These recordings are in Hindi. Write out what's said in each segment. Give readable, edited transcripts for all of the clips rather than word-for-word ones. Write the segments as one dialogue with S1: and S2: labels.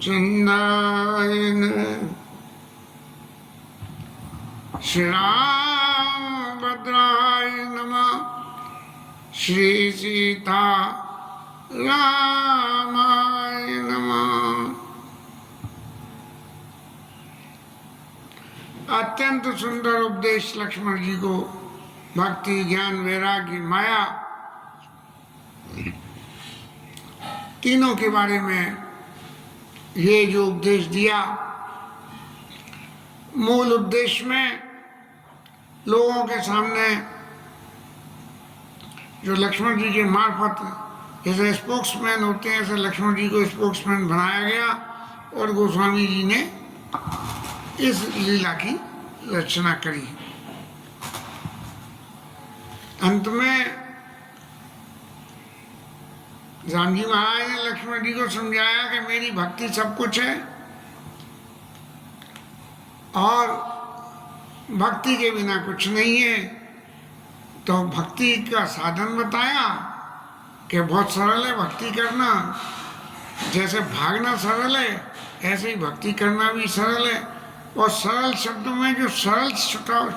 S1: चंदायन श्री रामभद्राय नमः। श्री सीता रामाय नमः। अत्यंत सुंदर उपदेश लक्ष्मण जी को भक्ति, ज्ञान, वैराग्य, माया तीनों के बारे में ये जो उपदेश दिया, मूल उद्देश्य में लोगों के सामने जो लक्ष्मण जी के मार्फत जैसे स्पोक्समैन होते हैं, ऐसे लक्ष्मण जी को स्पोक्समैन बनाया गया और गोस्वामी जी ने इस लीला की रचना करी। अंत में राम जी महाराज ने लक्ष्मण जी को समझाया कि मेरी भक्ति सब कुछ है और भक्ति के बिना कुछ नहीं है। तो भक्ति का साधन बताया कि बहुत सरल है भक्ति करना, जैसे भागना सरल है ऐसे ही भक्ति करना भी सरल है। और सरल शब्दों में जो सरल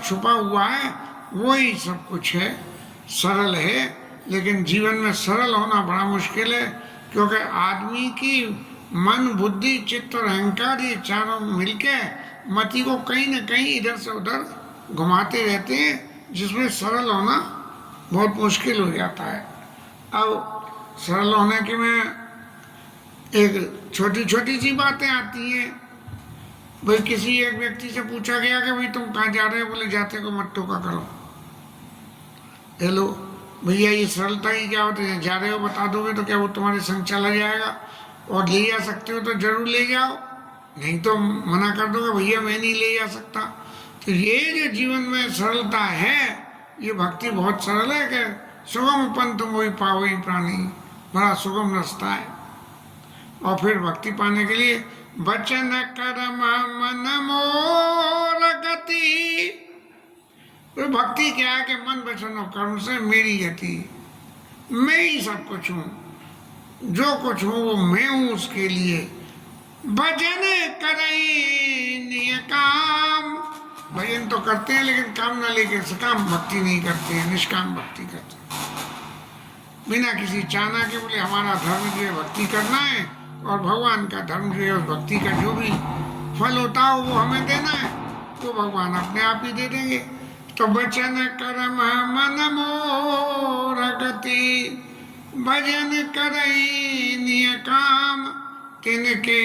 S1: छुपा हुआ है वही सब कुछ है, सरल है। लेकिन जीवन में सरल होना बड़ा मुश्किल है, क्योंकि आदमी की मन, बुद्धि, चित्त और अहंकार ये चारों मिलके मति को कहीं न कहीं इधर से उधर घुमाते रहते हैं, जिसमें सरल होना बहुत मुश्किल हो जाता है। अब सरल होने के में एक छोटी छोटी सी बातें आती हैं। भाई किसी एक व्यक्ति से पूछा गया कि भाई तुम कहाँ जा रहे हो? बोले जाते को मत टोका करो। हेलो भैया, ये सरलता ही क्या होती है? जा रहे हो बता दोगे तो क्या वो तुम्हारे संग चला जाएगा? और ले जा सकते हो तो जरूर ले जाओ, नहीं तो मना कर दोगे भैया मैं नहीं ले जा सकता। तो ये जो जीवन में सरलता है, ये भक्ति बहुत सरल है कि सुगम पंथ मोहि पावई प्राणी, बड़ा सुगम रास्ता है। और फिर भक्ति पाने के लिए वचन कर्म मन मोर गति। तो भक्ति क्या है कि मन वचन और कर्म से मेरी गति, मैं ही सब कुछ हूँ, जो कुछ हूँ वो मैं हूँ उसके लिए। भजन करई निय काम, भजन तो करते हैं लेकिन काम ना लेके सकाम भक्ति नहीं करते हैं, निष्काम भक्ति करते हैं। बिना किसी चाहना के बोले हमारा धर्म जो है भक्ति करना है और भगवान का धर्म जो है उस भक्ति का जो भी फल होता हो वो हमें देना है, वो भगवान अपने आप ही दे देंगे। तो वचन कर्म मन मोर गति, भजन करई निय काम, तिनके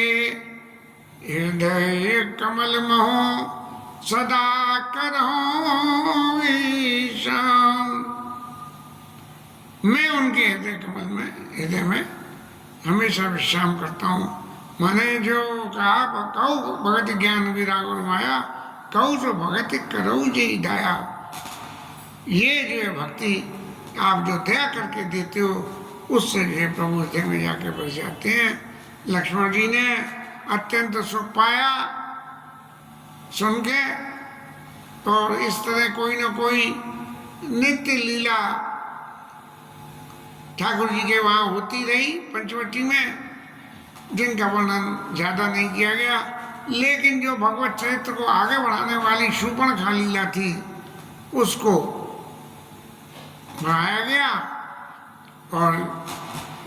S1: हृदय कमल मोह सदा करहूं ईशान। मैं उनके हृदय कमल में, हृदय में हमेशा विश्राम करता हूँ। मैंने जो कहा कहू भगत ज्ञान विराग और माया, कहू तो भगत करो जे दया। ये जो है भक्ति आप जो दया करके देते हो उससे जो है प्रभु हृदय में जाके बस जाते हैं। लक्ष्मण जी ने अत्यंत सुख पाया सुन के, और इस तरह कोई न कोई नित्य लीला ठाकुर जी के वहाँ होती रही पंचवटी में, जिनका वर्णन ज्यादा नहीं किया गया। लेकिन जो भगवत चरित्र को आगे बढ़ाने वाली शूर्पणखा लीला थी उसको बढ़ाया गया और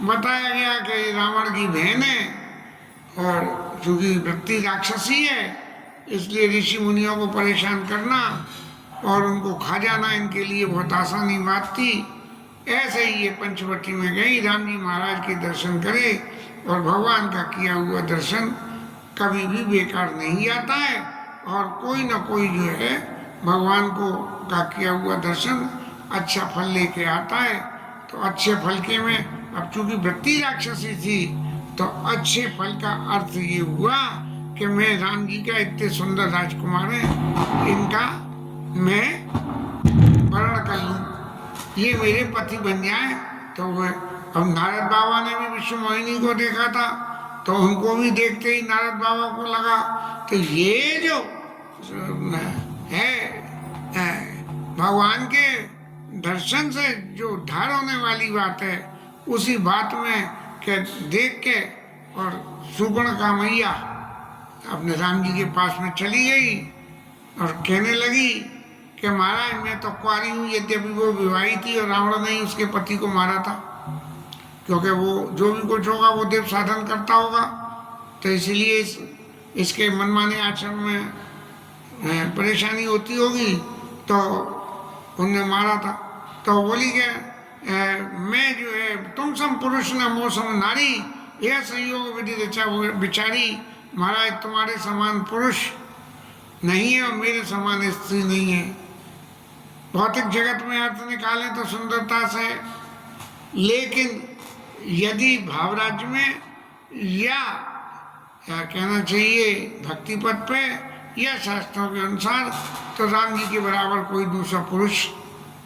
S1: बताया गया कि रावण की बहन है और चूंकि वृत्ति राक्षसी है इसलिए ऋषि मुनियों को परेशान करना और उनको खा जाना इनके लिए बहुत आसानी बात थी। ऐसे ही ये पंचवटी में गई, राम जी महाराज के दर्शन करे, और भगवान का किया हुआ दर्शन कभी भी बेकार नहीं आता है, और कोई ना कोई जो है भगवान को का किया हुआ दर्शन अच्छा फल लेके आता है। तो अच्छे फल के में अब चूंकि वृत्ति राक्षसी थी तो अच्छे फल का अर्थ ये हुआ कि मैं राम जी का इतने सुंदर राजकुमार है, इनका मैं वर्ण कर लूँ, ये मेरे पति बन जाए। तो अब नारद बाबा ने भी विश्व मोहिनी को देखा था तो उनको भी देखते ही नारद बाबा को लगा। तो ये जो है भगवान के दर्शन से जो उद्धार होने वाली बात है, उसी बात में के देख के और सुपर्णखा मैया अपने राम जी के पास में चली गई और कहने लगी कि महाराज मैं तो कुंवारी हूँ, यद्यपि वो विवाही थी और रावण ने ही उसके पति को मारा था, क्योंकि वो जो भी कुछ होगा वो देव साधन करता होगा, तो इसलिए इसके मनमाने आचरण में परेशानी होती होगी, तो उनने मारा था। तो बोली कि मैं जो है तुम सम पुरुष न मोह सम नारी, यह संयोग विधि रचा बिचारी, महाराज तुम्हारे समान पुरुष नहीं है और मेरे समान स्त्री नहीं है। भौतिक जगत में अर्थ निकाले तो सुंदरता से, लेकिन यदि भावराज्य में या कहना चाहिए भक्ति पद पे या शास्त्रों के अनुसार, तो राम जी के बराबर कोई दूसरा पुरुष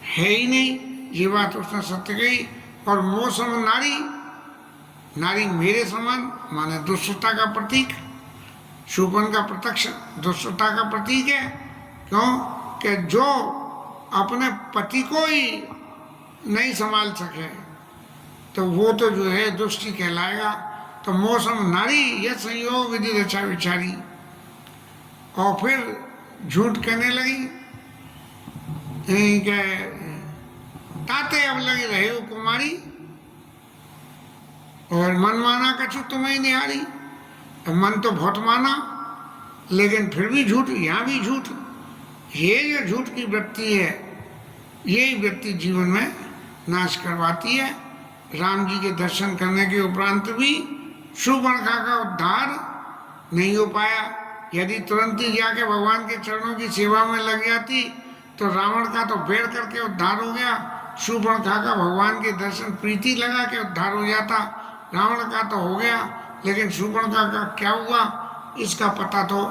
S1: है ही नहीं। ये बात उसने सत्य कही। और मौसम नारी, नारी मेरे समान माने दुष्टता का प्रतीक, शूपन का प्रत्यक्ष दुष्टता का प्रतीक है। क्यों कि जो अपने पति को ही नहीं संभाल सके तो वो तो जो है दुष्टी कहलाएगा। तो मौसम नारी यह संयोग विधि रचा विचारी। और फिर झूठ कहने लगी कि ताते अब लगी रहे हो कुमारी, और मन माना कछु तुम्हें निहारी। मन तो बहुत माना, लेकिन फिर भी झूठ, यहाँ भी झूठ। ये जो झूठ की वृत्ति है, यही वृत्ति जीवन में नाश करवाती है। राम जी के दर्शन करने के उपरांत भी सुपर्णखा का उद्धार नहीं हो पाया। यदि तुरंत ही जाके भगवान के चरणों की सेवा में लग जाती तो रावण का तो बेड़ करके उद्धार हो गया, सुपर्णखा का भगवान के दर्शन प्रीति लगा के उद्धार हो जाता। रावण का तो हो गया, लेकिन सुपर्णखा का क्या हुआ इसका पता तो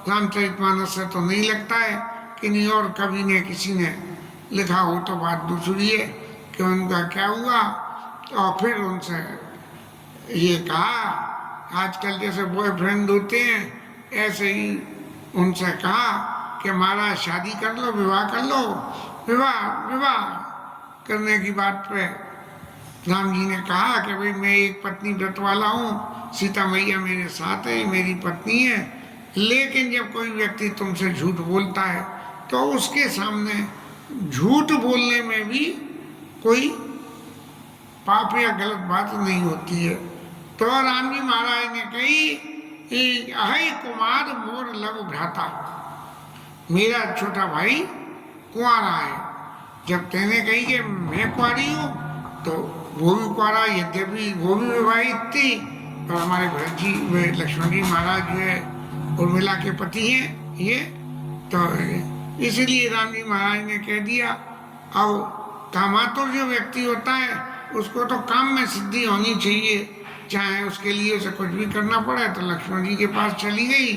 S1: रामचरितमानस से तो नहीं लगता है कि नहीं, और कवि ने किसी ने लिखा हो तो बात दूसरी है कि उनका क्या हुआ। और फिर उनसे ये कहा, आजकल जैसे बॉयफ्रेंड होते हैं ऐसे ही उनसे कहा कि महाराज शादी कर लो, विवाह कर लो। विवाह करने की बात पे राम जी ने कहा कि भाई मैं एक पत्नी व्रत वाला हूँ, सीता मैया मेरे साथ है, मेरी पत्नी है। लेकिन जब कोई व्यक्ति तुमसे झूठ बोलता है तो उसके सामने झूठ बोलने में भी कोई पाप या गलत बात नहीं होती है। तो राम जी महाराज ने कही कि अहि कुमार मोर लघु भ्राता, मेरा छोटा भाई कुंवारा है। जब तेने कही कि मैं कुंवारी हूँ तो वो भी कुंवारा, यद्यपि वो भी विवाहित थी, और हमारे भरत जी वे लक्ष्मण जी महाराज जो है उर्मिला के पति हैं ये, तो इसलिए राम जी महाराज ने कह दिया। अब कामातुर जो व्यक्ति होता है उसको तो काम में सिद्धि होनी चाहिए, चाहे उसके लिए उसे कुछ भी करना पड़े। तो लक्ष्मण जी के पास चली गई।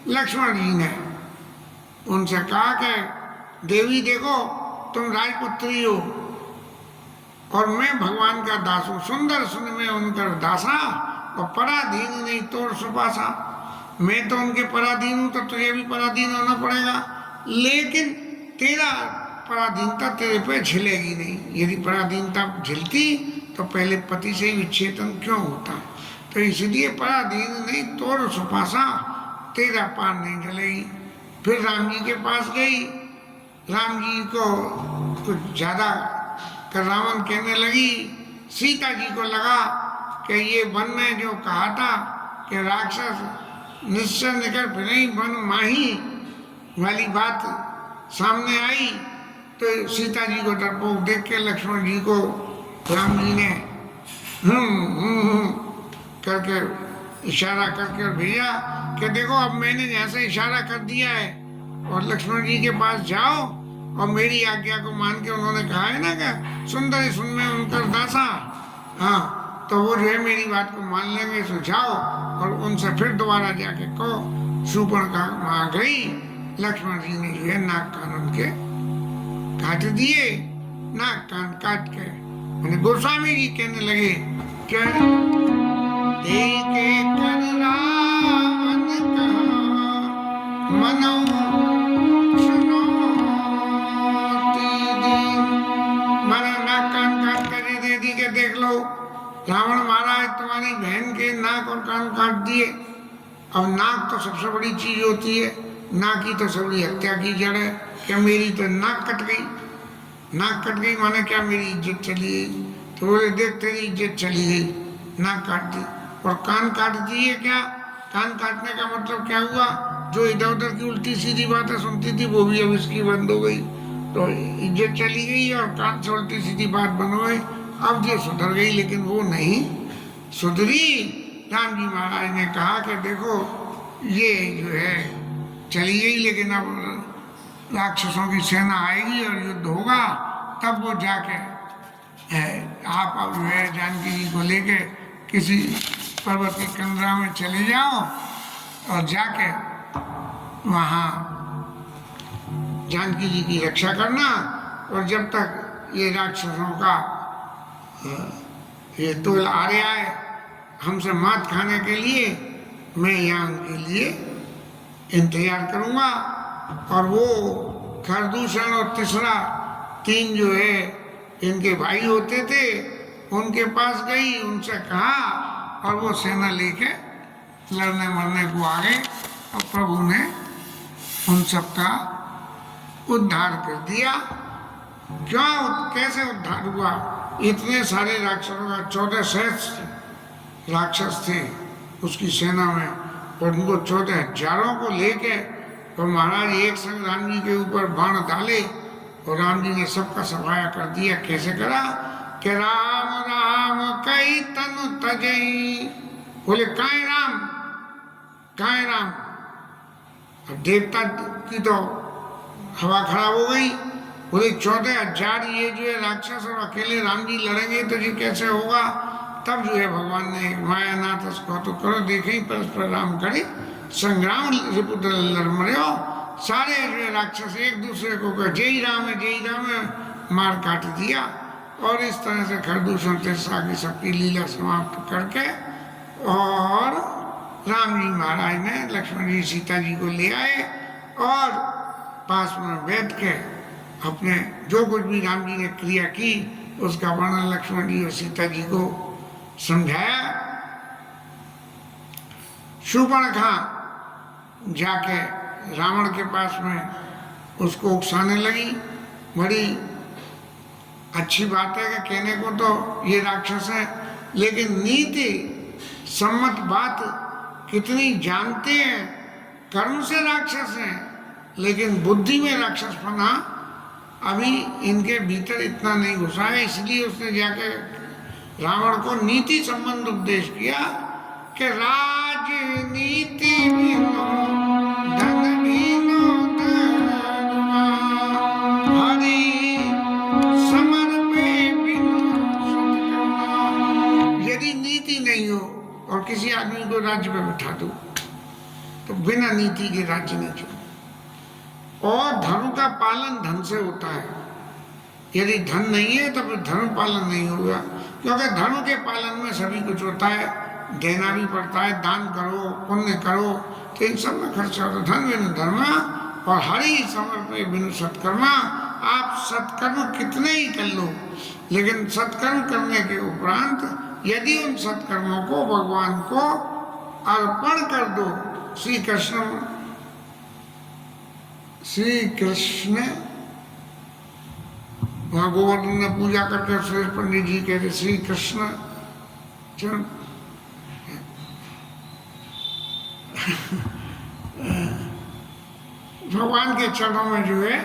S1: लक्ष्मण जी ने उनसे कहा कि देवी देखो तुम राजपुत्री हो और मैं भगवान का दास हूँ, सुंदर सुन में उनकर दासा और पराधीन नहीं तोड़ सुपासा। मैं तो उनके पराधीन हूँ तो तुझे भी पराधीन होना पड़ेगा, लेकिन तेरा पराधीनता तेरे पे झिलेगी नहीं। यदि पराधीनता झिलती तो पहले पति से ही विच्छेदन क्यों होता। तो इसलिए पराधीन नहीं तोड़ सुपासा, तेरा पार नहीं झलेगी। फिर राम जी के पास गई, राम जी को कुछ ज्यादा कर रावण कहने लगी। सीता जी को लगा कि ये वन में जो कहा था कि राक्षस निश्चय निकल फिर वन माही वाली बात सामने आई, तो सीता जी को डरपोक देख के लक्ष्मण जी को राम जी ने करके इशारा करके भेजा कि देखो अब मैंने जैसे इशारा कर दिया है और लक्ष्मण जी के पास जाओ और मेरी आज्ञा को मान के, उन्होंने कहा है ना कि सुंदर सुन में उनकर दासा, हाँ, तो वो जो है मेरी बात को मान लेंगे। सो जाओ और उनसे फिर दोबारा जाके कहो। सुपर्णखा वहां गई, लक्ष्मण जी ने जो है नाक कान उनके काट दिए। नाक कान काट के मैंने गोस्वामी जी कहने लगे क्या देखे कर रावण कहा मनो देख लो रावण महाराज तुम्हारी बहन के नाक और कान काट दिए। अब नाक तो सबसे बड़ी चीज होती है, नाक की तो सबरी हत्या की जड़ है। क्या मेरी तो नाक कट गई, नाक कट गई माने क्या मेरी इज्जत चली गई? तो बोले देख तेरी इज्जत चली गई, नाक काट दी। और कान काट दिए, क्या कान काटने का मतलब क्या हुआ? जो इधर उधर की उल्टी सीधी बातें सुनती थी वो भी अब इसकी बंद हो गई, तो इज्जत चली गई और कान से उल्टी सीधी बात बन गई। अब ये सुधर गई, लेकिन वो नहीं सुधरी। राम जी महाराज ने कहा कि देखो ये जो है चली गई, लेकिन अब राक्षसों की सेना आएगी और युद्ध होगा, तब वो जाके आप अब जो है जानकी जी को लेके किसी पर्वत की कंदरा में चले जाओ और जाके वहाँ जानकी जी की रक्षा करना। और जब तक ये राक्षसों का ये टोल आ रहा है हमसे मात खाने के लिए, मैं यहाँ उनके लिए इंतजार करूँगा। और वो खरदूषण और तीसरा तीन जो है इनके भाई होते थे, उनके पास गई, उनसे कहा और वो सेना लेके लड़ने मरने को आ गए। और प्रभु ने उन सबका उद्धार कर दिया। क्यों, कैसे उद्धार हुआ? इतने सारे राक्षसों का 14 सहस्त्र राक्षस थे उसकी सेना में, और उनको 14,000 को लेके और महाराज एक संग राम जी के ऊपर बाण डाले और राम जी ने सबका सफाया कर दिया। कैसे करा कि राम राम कई तनु तजई, बोले काहे राम, काहे राम। अब देवता की तो हवा खराब हो गई, बोले 14,000 ये जो है राक्षस और अकेले राम जी लड़ेंगे तो जी कैसे होगा? तब जो है भगवान ने मायानाथ उसको तो करो देखे परस्पर राम करे संग्राम रिपुदल लड़ मरे हो। सारे जो राक्षस एक दूसरे को कह जय राम है जय राम है, मार काट दिया। और इस तरह से खरदूषण तिरसा की सबकी लीला समाप्त करके और राम जी महाराज ने लक्ष्मण जी सीता जी को ले आए और पास में बैठ के अपने जो कुछ भी राम जी ने क्रिया की उसका वर्णन लक्ष्मण जी और सीता जी को समझाया। शूर्पणखा जाके रावण के पास में उसको उकसाने लगी। बड़ी अच्छी बात है कि कहने को तो ये राक्षस है, लेकिन नीति सम्मत बात कितनी जानते हैं। कर्म से राक्षस हैं लेकिन बुद्धि में राक्षसपना अभी इनके भीतर इतना नहीं घुसा है। इसलिए उसने जाके रावण को नीति संबंध उपदेश किया कि राजनीति बिनु धन बिनु धर्मा, हरि समर्पे बिनु सत्कर्मा। यदि नीति नहीं हो और किसी आदमी को राज्य पे बिठा दो तो बिना नीति के राज्य नहीं चले। और धर्म का पालन धन से होता है। यदि धन नहीं है तो फिर धर्म पालन नहीं होगा, क्योंकि धर्म के पालन में सभी कुछ होता है, देना भी पड़ता है, दान करो पुण्य करो तो इन सब में खर्चा होता है। धन बिनु धर्मा और हरि समर्पे बिनु सत्कर्मा। आप सत्कर्म कितने ही कर लो, लेकिन सत्कर्म करने के उपरांत यदि उन सत्कर्मों को भगवान को अर्पण कर दो। श्री कृष्ण वहाँ गोवर्धन ने पूजा करके सुरेश पंडित जी कहते श्री कृष्ण भगवान के चरणों में जो है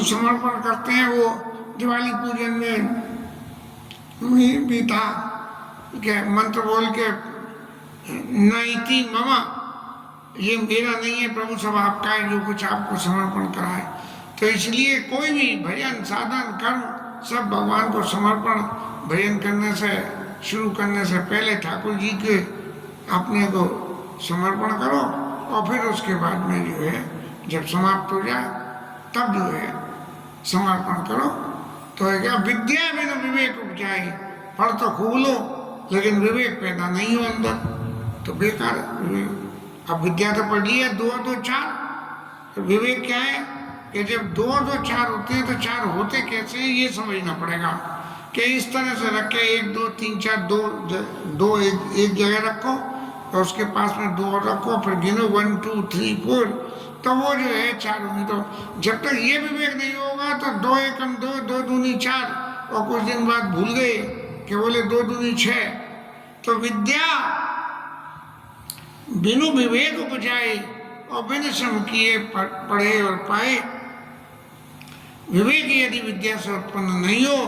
S1: समर्पण करते हैं। वो दिवाली पूजन में भी था कि मंत्र बोल के नैति ममा, ये मेरा नहीं है प्रभु सब आपका है, जो कुछ आपको समर्पण कराए। तो इसलिए कोई भी भजन साधन कर्म सब भगवान को समर्पण भजन करने से शुरू करने से पहले ठाकुर जी के अपने को समर्पण करो और फिर उसके बाद में जो है जब समाप्त हो जाए तब जो है समर्पण करो। तो है क्या विद्या बिना विवेक उपजाए। पढ़ तो खूब लो लेकिन विवेक पैदा नहीं हो अंदर तो बेकार विवेक। अब विद्या तो पढ़ ली है 2 और 2 4, तो विवेक क्या है कि जब 2 और 2 4 होते हैं तो 4 होते कैसे हैं ये समझना पड़ेगा। कि इस तरह से रखे, 1 2 3 4, दो एक जगह रखो और उसके पास में 2 और रखो, फिर गिनो 1 2 3 4, तो वो जो है 4 होंगी। तो जब तक ये विवेक नहीं होगा तो 2 एकम 2, 2 दूनी 4, और कुछ दिन बाद भूल गए कि बोले 2 दूनी 6। तो विद्या बिनु विवेक उपजाए और बिन श्रम किए पढ़े और पाए। विवेक यदि विद्या से उत्पन्न नहीं हो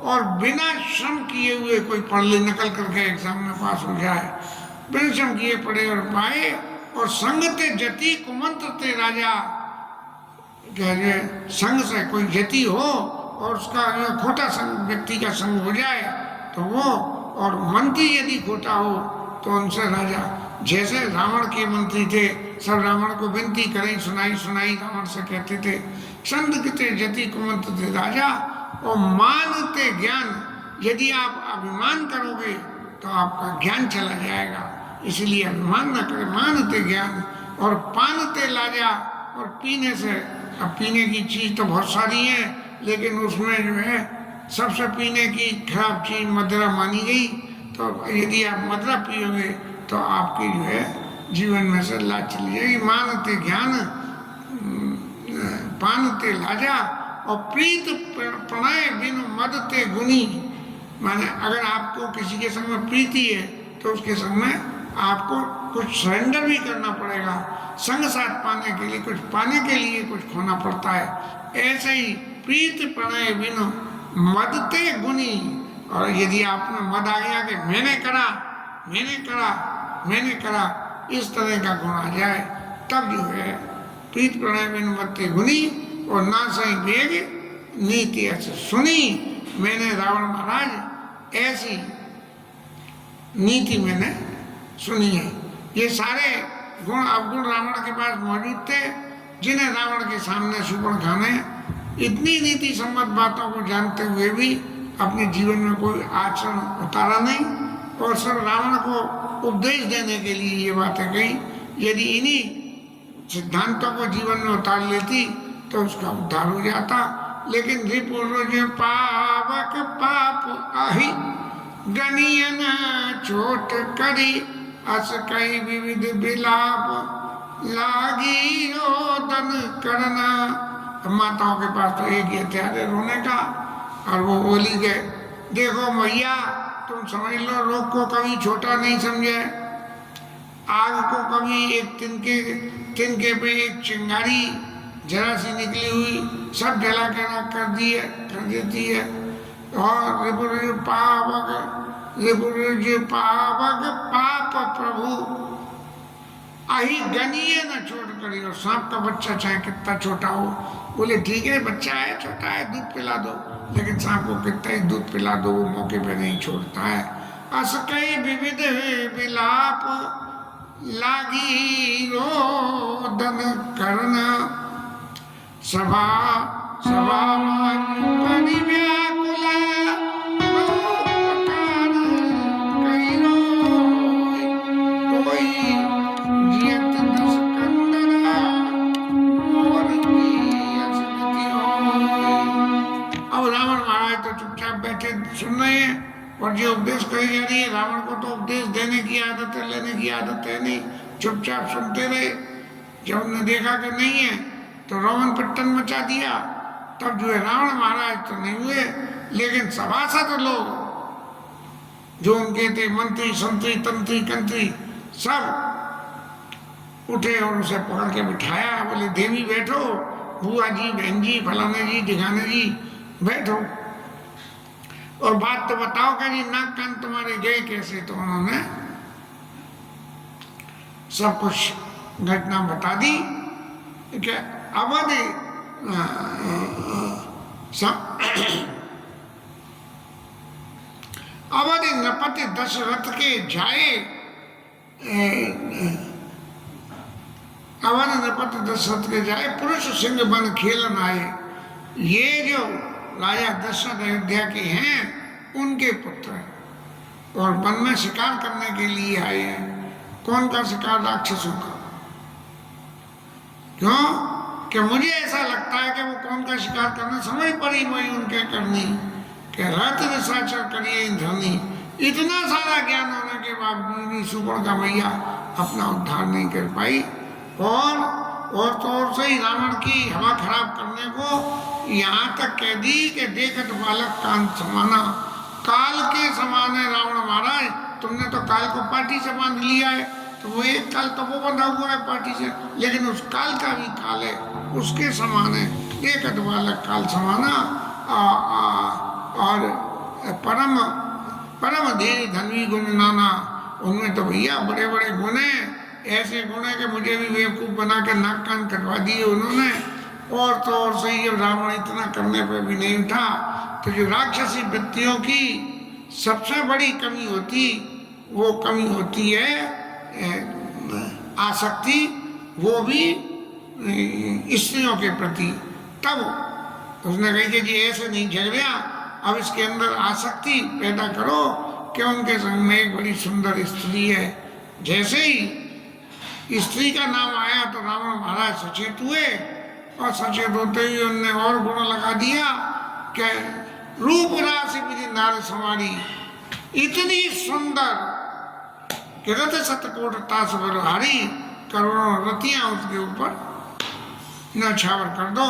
S1: और बिना श्रम किए हुए कोई पढ़ ले, नकल करके एग्जाम में पास हो जाए, बिन श्रम किए पढ़े और पाए, और संग ते जति कुमंत्र ते राजा, संग से कोई जति हो और उसका खोटा संग, व्यक्ति का संग हो जाए तो वो, और मंत्री यदि खोटा हो तो उनसे राजा। जैसे रावण के मंत्री थे, सब रावण को विनती करें, सुनाई सुनाई रावण से कहते थे, संग ते जति कुमंत्र ते राजा। और मानते ज्ञान, यदि आप अभिमान करोगे तो आपका ज्ञान चला जाएगा, इसलिए अभिमान न करें। मानते ज्ञान और पानते लाजा, और पीने से, अब पीने की चीज तो बहुत सारी है, लेकिन उसमें जो है सबसे पीने की खराब चीज मदिरा मानी गई। तो यदि आप मदिरा पियोगे तो आपकी जो है जीवन में से लाज चली जाएगी। मानते ज्ञान, पानते लाजा, और प्रीत प्रणय बिनु मदते गुनी। माने अगर आपको किसी के संग में प्रीति है तो उसके संग में आपको कुछ सरेंडर भी करना पड़ेगा, संग साथ पाने के लिए, कुछ पाने के लिए कुछ खोना पड़ता है। ऐसे ही प्रीत प्रणय बिनु मदते गुनी। और यदि आप में मद आ गया कि मैंने करा मैंने करा मैंने करा, इस तरह का गुण आ जाए, तब जो है प्रीत प्रणय बिनु मदते गुनी। और ना सही वेग नीति ऐसे सुनी, मैंने रावण महाराज ऐसी नीति मैंने सुनी है। ये सारे गुण अवगुण रावण के पास मौजूद थे, जिन्हें रावण के सामने सुपर्णखा ने इतनी नीति सम्मत बातों को जानते हुए भी अपने जीवन में कोई आचरण उतारा नहीं, और सब रावण को उपदेश देने के लिए ये बातें कही। यदि इन्हीं सिद्धांतों को जीवन में उतार लेती तो उसका उद्धार हो जाता। लेकिन रिपुरुष पावक पाप आही, गनियन चोट करी, अस कई विविध विलाप लागी रोदन करना। माताओं के पास तो एक ही हथियार है, रोने का, और वो बोली गए, देखो मैया तुम समझ लो, रोग को कभी छोटा नहीं समझे, आग को कभी एक तिनके पे एक चिंगारी जरा सी निकली हुई सब जला के राख कर देती है। और रिपुरुष पावक पाप प्रभु आही गनीय न छोड़ करी। और सांप का बच्चा चाहे कितना छोटा हो, बोले ठीक है बच्चा है, छोटा है, दूध पिला दो, लेकिन सांप को कितना ही दूध पिला दो वो मौके पे नहीं छोड़ता है। अस कई विविध विलाप लागी रोदन करना, सभा सभा मानी व्याकुल कोई जियत दस कंदरा मोर की असगति होय। अब रावण महाराज तो चुपचाप बैठे सुन रहे हैं, और जो उपदेश करी जा रही है, रावण को तो उपदेश देने की आदत है, लेने की आदत है नहीं, चुपचाप सुनते रहे। जब उन्होंने देखा कि नहीं है तो रोमन पिट्टन मचा दिया। तब जो है रावण महाराज तो नहीं हुए, लेकिन सभासद लोग जो उनके थे, मंत्री संतरी तंत्री कंत्री, सब उठे और उसे पकड़ के बिठाया। बोले देवी बैठो, बुआ जी, बहन जी, फलाने जी, ढिकाने जी बैठो, और बात तो बताओ कि जी नाक कान तुम्हारे गए कैसे। तो उन्होंने सब कुछ घटना बता दी कि अवधि अवधि नृपति दशरथ के जाए, अवधि नृपति दशरथ के जाए, पुरुष सिंह बन खेलन आए। ये जो राजा दशरथ अयोध्या के हैं उनके पुत्र हैं, और वन में शिकार करने के लिए आए हैं। कौन का शिकार? राक्षसों का। क्यों? कि मुझे ऐसा लगता है कि वो कौन का शिकार करना समझ पड़ी वही उनके करनी, कि रत निशाचर करिए धनी, इतना सारा ज्ञान होने के बावजूद भी सुपर्णखा मैया अपना उद्धार नहीं कर पाई। और तो और से ही रावण की हवा खराब करने को यहाँ तक कह दी कि देखत बालक कान समाना, काल के समान है रावण महाराज, तुमने तो काल को पार्टी से बांध लिया है, तो वो एक काल तो वो बंधा हुआ है पार्टी से, लेकिन उस काल का भी काल है, उसके समान है, देखत बालक काल समाना। और परम परम धीर धनवी गुण नाना, उनमें तो भैया बड़े बड़े गुण हैं, ऐसे गुण है कि मुझे भी बेवकूफ़ बना के नाक कान कटवा दिए उन्होंने। और तो और सही जब रावण इतना करने पे भी नहीं उठा, तो जो राक्षसी वृत्तियों की सबसे बड़ी कमी होती, वो कमी होती है आसक्ति, वो भी स्त्रियों के प्रति। तब उसने कही कि जी ऐसे नहीं झग गया, अब इसके अंदर आसक्ति पैदा करो कि उनके संग में एक बड़ी सुंदर स्त्री है। जैसे ही स्त्री का नाम आया तो रावण महाराज सचेत हुए, और सचेत होते ही उनने और गुण लगा दिया कि रूप राशि विधि नार समारी, इतनी सुंदर कि रथ सतकोट तास बलहारी, करोड़ों रतियां उसके ऊपर नछावर कर दो,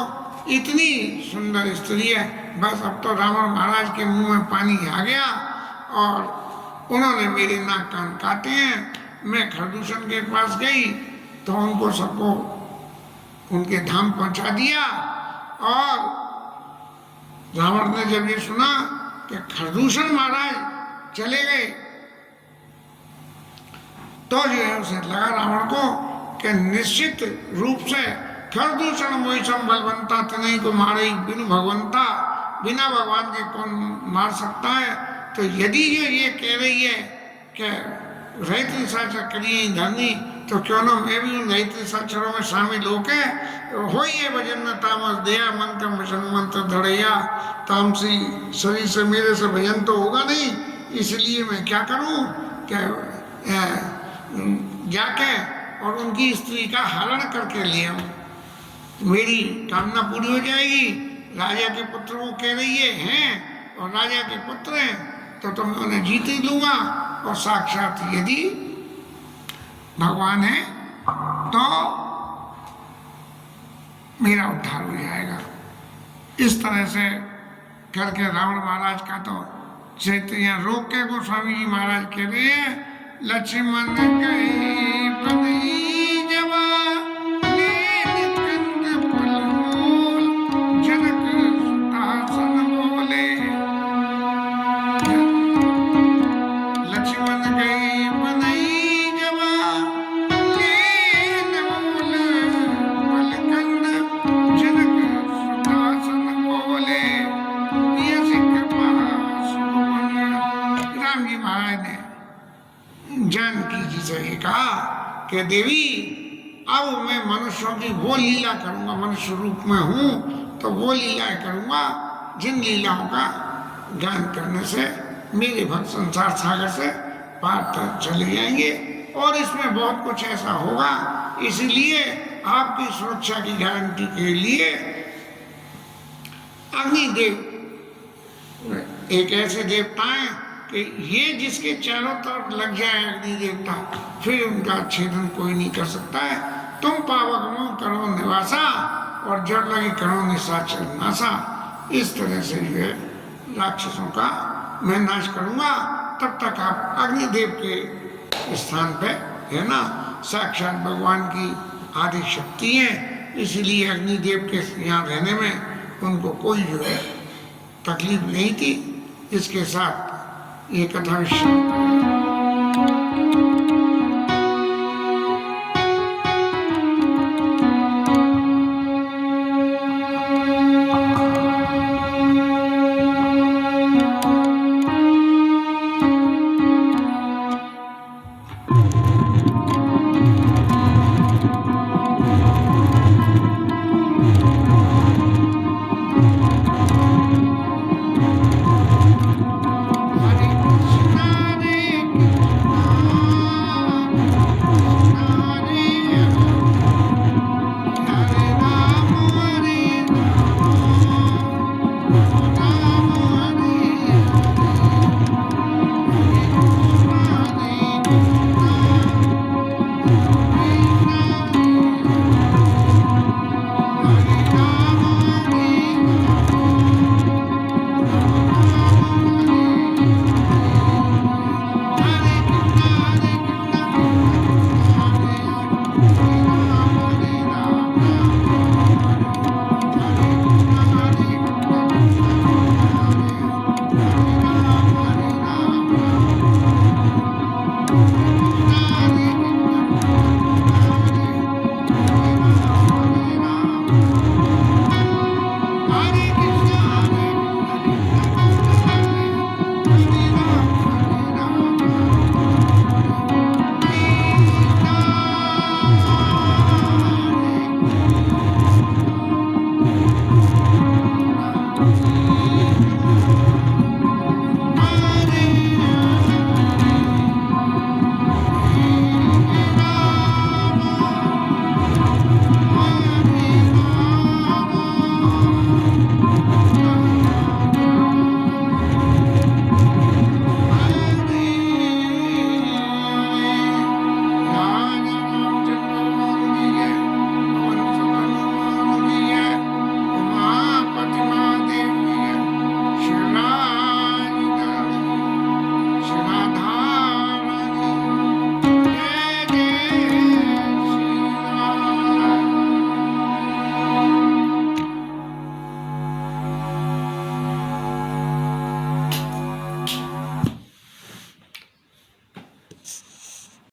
S1: इतनी सुंदर स्त्री है। बस अब तो रावण महाराज के मुंह में पानी आ गया, और उन्होंने मेरे नाक कान काटे हैं। मैं खरदूषण के पास गई तो उनको सबको उनके धाम पहुंचा दिया, और रावण ने जब ये सुना कि खरदूषण महाराज चले गए, तो जो है उसे लगा रावण को कि निश्चित रूप से खरदूषण मोहिशम बलवंता तनय को मारे बिनु भगवंता, बिना भगवान के कौन मार सकता है। तो यदि ये कह रही है कि रहित निशाचर करिए धरनी, तो क्यों ना मैं भी उन रहित निशाचरों में शामिल होके हो ये भजन न तामस दया मन का मिशन मंत्र धड़ैया, तामसी शरीर से मेरे से भजन तो होगा नहीं, इसलिए मैं क्या करूं कि जाके और उनकी स्त्री का हरण करके ले आऊं, मेरी कामना पूरी हो जाएगी। राजा के पुत्र वो कह रही हैं और राजा के पुत्र हैं, तो मैं उन्हें जीत ही लूंगा, और साक्षात यदि भगवान है तो मेरा उद्धार हो जाएगा। इस तरह से करके रावण महाराज का तो चैत्र यहाँ रोक के गोस्वामी जी महाराज कह रहे हैं, लक्ष्मण कहीं पदई जवा कि देवी अब मैं मनुष्यों की वो लीला करूंगा, मनुष्य रूप में हूं तो वो लीला करूंगा जिन लीलाओं का ज्ञान करने से मेरे भक्त संसार सागर से पार तक चले जाएंगे, और इसमें बहुत कुछ ऐसा होगा। इसलिए आपकी सुरक्षा की गारंटी के लिए अग्निदेव एक ऐसे देवता हैं कि ये जिसके चारों तरफ लग जाए अग्नि देवता, फिर उनका छेदन कोई नहीं कर सकता है। तुम पावक मुँह करो निवासा, और जड़ लगी करो निशाचर नासा। इस तरह से जो है राक्षसों का मैं नाश करूंगा। तब तक आप अग्निदेव के स्थान पे है ना, साक्षात भगवान की आदि शक्ति है, इसलिए अग्निदेव के यहाँ रहने में उनको कोई जो है तकलीफ नहीं थी। इसके साथ ये कथा विश्राम